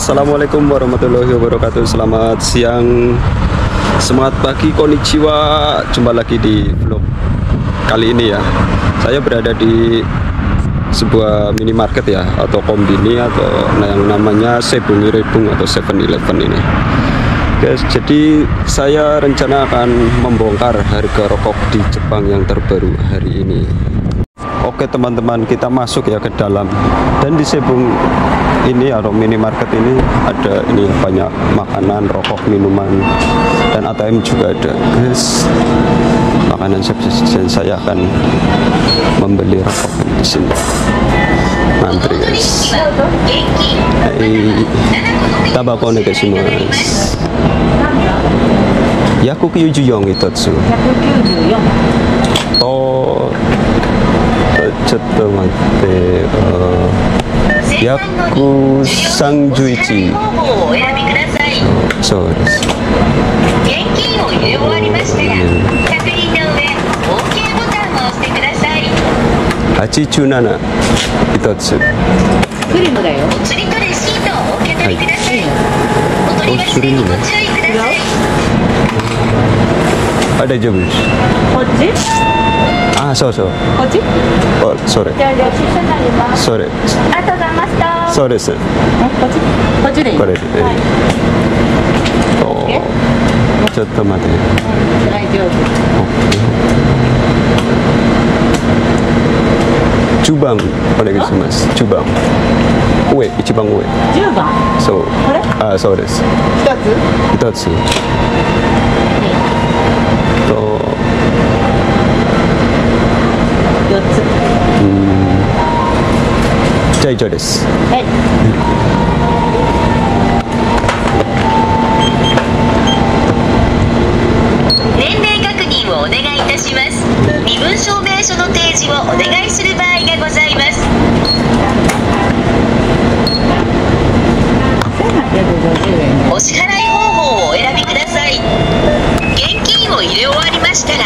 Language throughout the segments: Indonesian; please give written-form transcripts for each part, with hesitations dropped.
Assalamualaikum warahmatullahi wabarakatuh. Selamat siang, semangat pagi, konnichiwa. Jumpa lagi di vlog kali ini ya. Saya berada di sebuah minimarket ya, atau kombini, atau yang namanya Sebungi Rebung atau 7-Eleven ini. Guys, jadi saya rencana akan membongkar harga rokok di Jepang yang terbaru hari ini. Oke teman-teman, kita masuk ya ke dalam. Dan di Sebung ini atau minimarket ini ada ini banyak makanan, rokok, minuman, dan ATM juga ada. Guys, makanan dan saya akan membeli rokok di sini. Mantri guys. Tabako nih guys semua. Yakukyujuyong itatsu. Oh, Yaku Sangjuichi. Soです。現金を入れ終わりましたら、確認の上、OK ボタンを押してください。87一つ。クリームだよ。お釣りとレシートをお受け取りください。お取り忘れにご注意ください。あ、大丈夫です。こっち？あ、そうそう。こっち？あ、それ。じゃあ領収書になります。それ。ありがとうございました。そうです。こっち？こっちでいい？これで。はい。ちょっと待って。大丈夫。10番お願いします。10番。上、一番上。10番。そう。これ？あ、そうです。一つ。4つ。じゃあ以上です。はい。年齢確認をお願いいたします。身分証明書の提示をお願いする場合がございます。お支払い方法をお選びください。現金を入れ終わりましたら、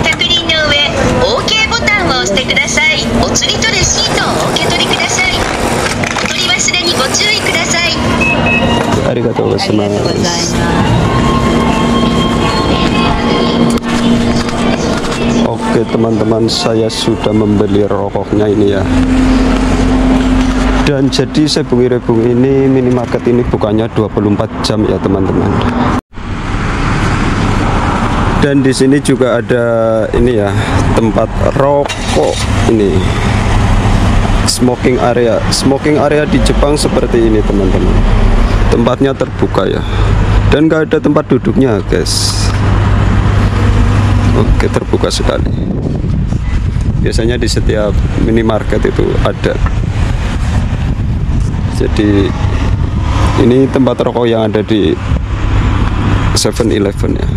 確認の上、OK ボタンを押してください。お釣りとレシートをお受け取りください。お取り忘れにご注意ください。ありがとうございます。Oke teman-teman, saya sudah membeli rokoknya ini ya. Dan jadi Sebungi Rebung ini, minimarket ini bukannya 24 jam ya teman-teman. Dan di sini juga ada ini ya, tempat rokok ini. Smoking area. Smoking area di Jepang seperti ini teman-teman. Tempatnya terbuka ya. Dan gak ada tempat duduknya guys. Oke, terbuka sekali. Biasanya di setiap minimarket itu ada. Jadi ini tempat rokok yang ada di 7-Eleven ya.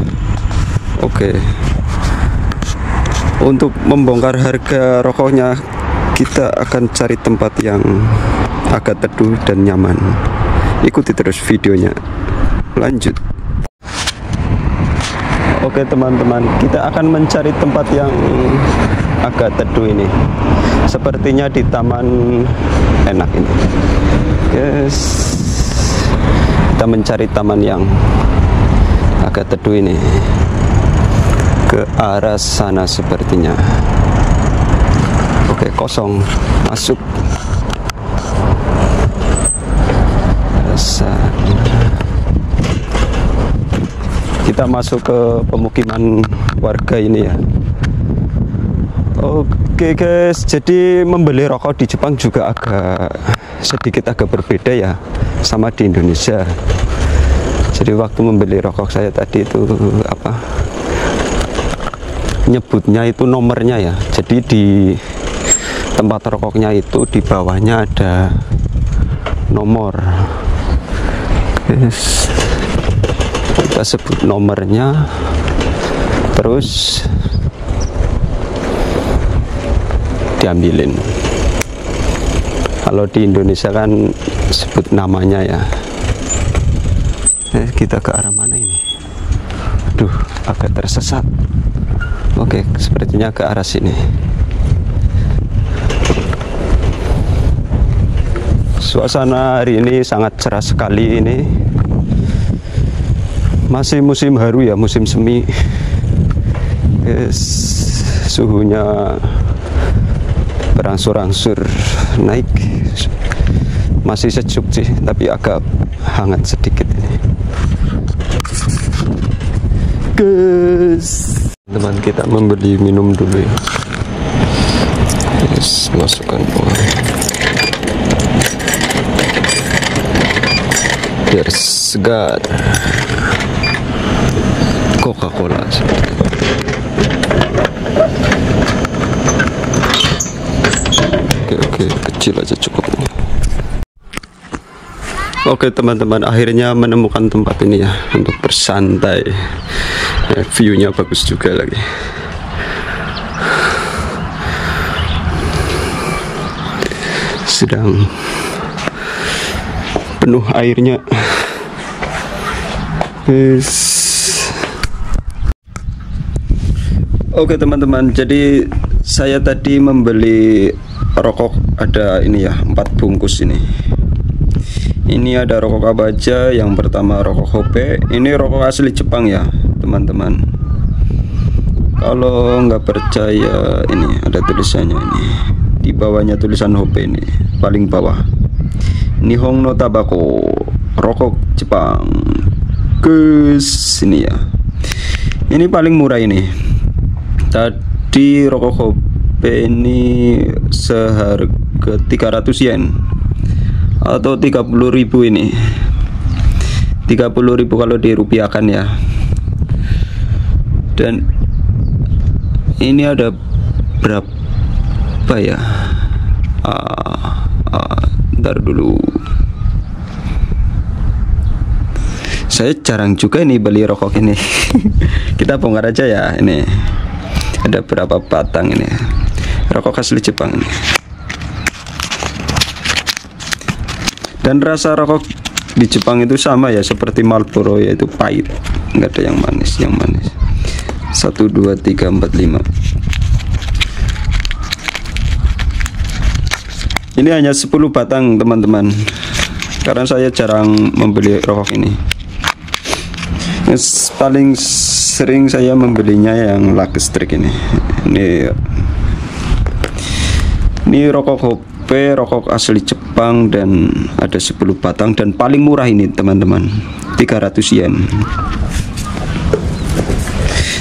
Oke. Untuk membongkar harga rokoknya, kita akan cari tempat yang agak teduh dan nyaman. Ikuti terus videonya. Lanjut. Oke teman-teman, kita akan mencari tempat yang agak teduh ini. Sepertinya di taman enak ini. Guys, kita mencari taman yang agak teduh ini. Ke arah sana sepertinya. Oke, kosong. Masuk. Kita masuk ke pemukiman warga ini ya. Oke guys, jadi membeli rokok di Jepang juga sedikit agak berbeda ya sama di Indonesia. Jadi waktu membeli rokok saya tadi itu apa, nyebutnya itu nomornya ya. Jadi di tempat rokoknya itu di bawahnya ada nomor. Guys, kita sebut nomornya, terus diambilin. Kalau di Indonesia kan sebut namanya ya. Kita ke arah mana ini? Aduh, agak tersesat. Oke, sepertinya ke arah sini. Suasana hari ini sangat cerah sekali. Ini masih musim haru ya, musim semi. Suhunya berangsur-angsur naik. Masih sejuk sih, tapi agak hangat sedikit ini. Guys, teman, kita membeli minum dulu ya. Masukkan biar segar. Coca-Cola. Oke, kecil aja cukup. Oke teman-teman, akhirnya menemukan tempat ini ya untuk bersantai. View-nya bagus juga lagi. Sedang penuh airnya. Oke teman-teman, jadi saya tadi membeli rokok, ada ini ya, 4 bungkus ini. Ini ada rokok apa aja? Yang pertama rokok Hope. Ini rokok asli Jepang ya teman-teman. Kalau nggak percaya, ini ada tulisannya ini. Di bawahnya tulisan Hope ini, paling bawah. Nihon no Tabako, rokok Jepang. Ini ya. Ini paling murah ini. Tadi rokok Hope ini seharga 300 yen atau 30.000 ini. 30.000 kalau dirupiahkan ya. Dan ini ada berapa ya? Ntar dulu. Saya jarang juga nih beli rokok ini. Kita bongkar aja ya. Ini ada berapa batang ini? Rokok asli Jepang ini. Dan rasa rokok di Jepang itu sama ya, seperti Marlboro, yaitu pahit. Nggak ada yang manis, 1, 2, 3, 4, 5. Ini hanya 10 batang teman-teman, karena saya jarang membeli rokok ini. Paling sering saya membelinya yang Lagestrik ini. Ini rokok Hope, rokok asli Jepang, dan ada 10 batang, dan paling murah ini teman-teman, 300 yen.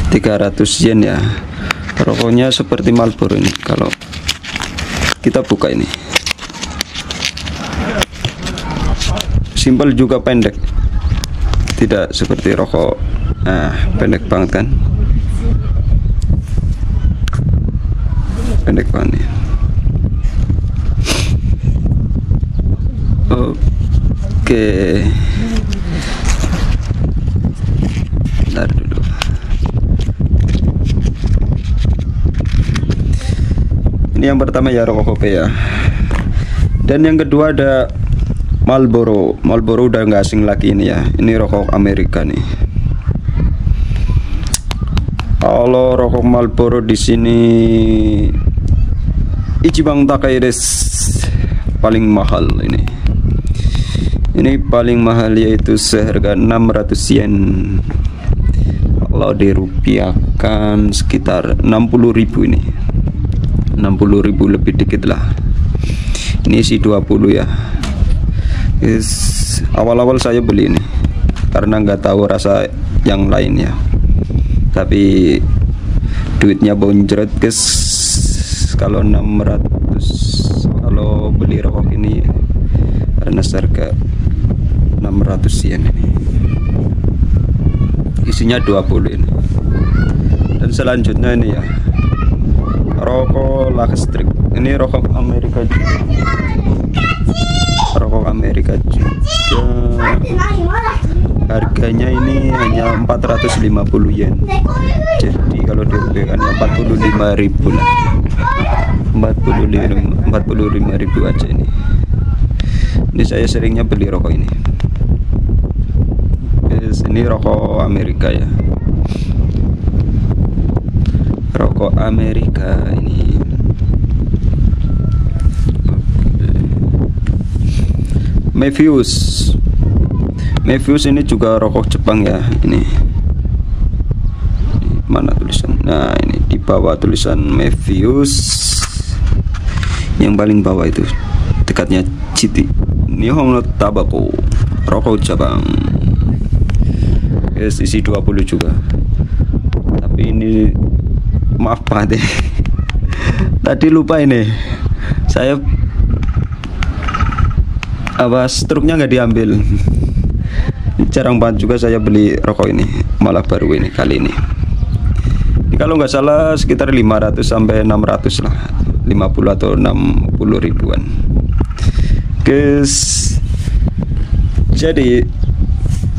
300 yen ya. Rokoknya seperti Marlboro ini. Kalau kita buka ini, simpel juga, pendek, tidak seperti rokok. Pendek banget kan, pendek banget nih. Oke, bentar dulu. Ini yang pertama ya, rokok Hope ya. Dan yang kedua ada Marlboro. Marlboro udah nggak asing lagi ini ya. Ini rokok Amerika nih. Kalau rokok Marlboro di sini Ichiban Takai desu, paling mahal ini. Ini paling mahal, yaitu seharga 600 yen. Kalau dirupiahkan sekitar 60.000 ini. 60.000 lebih dikit lah. Ini isi 20 ya. Awal-awal saya beli ini karena nggak tahu rasa yang lain ya. Tapi duitnya bonjret guys. Kalau 600, kalau beli rokok ini karena harga 600 yen ini. Isinya 20 ini. Dan selanjutnya ini ya, rokok Lagestrik. Ini rokok Amerika juga. Rokok Amerika juga. Harganya ini hanya 450 yen. Jadi kalau dirupiahkan 45.000 lah. 45.000 aja ini. Ini saya seringnya beli rokok ini. Ini rokok Amerika ya. Rokok Amerika ini. Mevius ini juga rokok Jepang ya. Ini mana tulisan? Nah, ini di bawah tulisan Mevius, yang paling bawah itu dekatnya Citi. Nihon no Tabako, rokok Jepang. Guys, isi 20 juga. Tapi ini maaf banget ya. Tadi lupa ini. Saya struknya nggak diambil. Jarang banget juga saya beli rokok ini, malah baru ini kali ini. Kalau nggak salah sekitar 500 sampai 600 lah, 50 atau 60 ribuan. Guys, jadi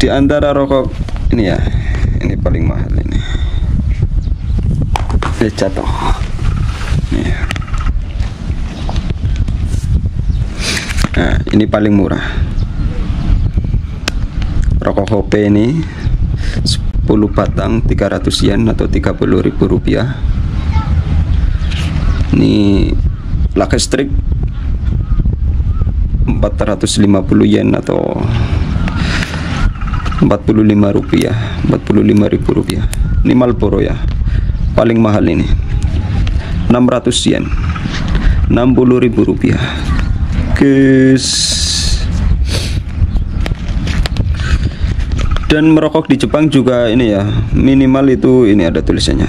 di antara rokok ini ya, ini paling mahal ini. Jatuh. Nih. Nah, ini paling murah. Rokok Hope ini 10 batang 300 yen atau 30.000 rupiah. Ini Lucky Strike 450 yen atau 45 rupiah, 45.000 rupiah. Ini Marlboro ya, paling mahal ini 600 yen, 60.000 rupiah. Guys, dan merokok di Jepang juga ini ya, minimal itu ini ada tulisannya,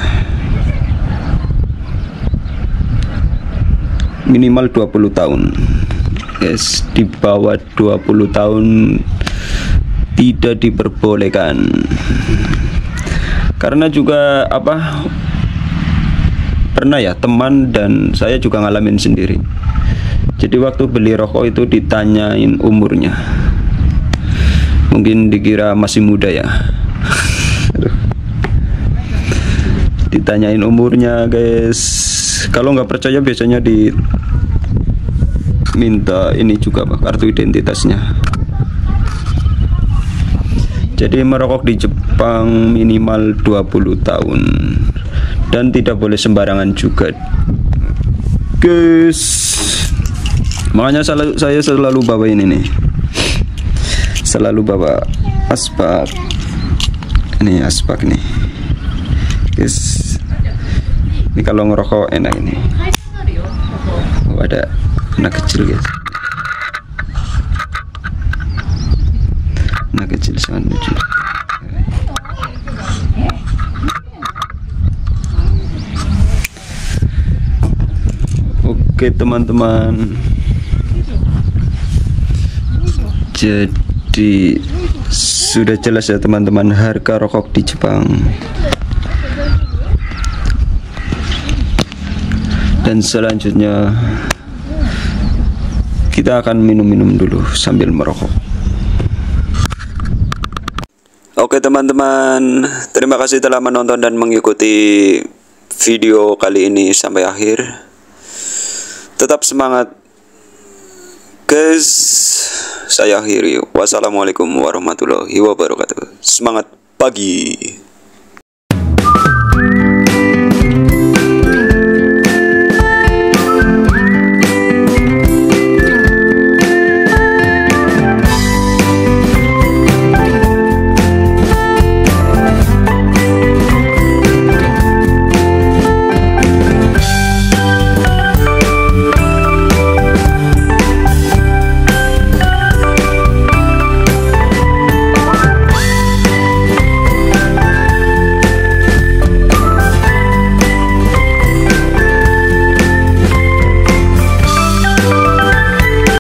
minimal 20 tahun. Guys, di bawah 20 tahun tidak diperbolehkan. Karena juga pernah ya, teman dan saya juga ngalamin sendiri. Jadi waktu beli rokok itu ditanyain umurnya. Mungkin dikira masih muda ya. Ditanyain umurnya, guys. Kalau nggak percaya biasanya diminta ini juga kartu identitasnya. Jadi merokok di Jepang minimal 20 tahun dan tidak boleh sembarangan juga, guys. Makanya saya selalu bawa ini nih, selalu bawa asbak. Ini asbak nih, guys. Ini kalau ngerokok enak ini. Oh, ada anak kecil, guys. Anak kecil sangat lucu. Oke teman-teman, jadi sudah jelas ya teman-teman harga rokok di Jepang. Dan selanjutnya kita akan minum-minum dulu sambil merokok. Oke teman-teman, terima kasih telah menonton dan mengikuti video kali ini sampai akhir. Tetap semangat, guys. Saya akhiri. Wassalamualaikum warahmatullahi wabarakatuh. Semangat pagi.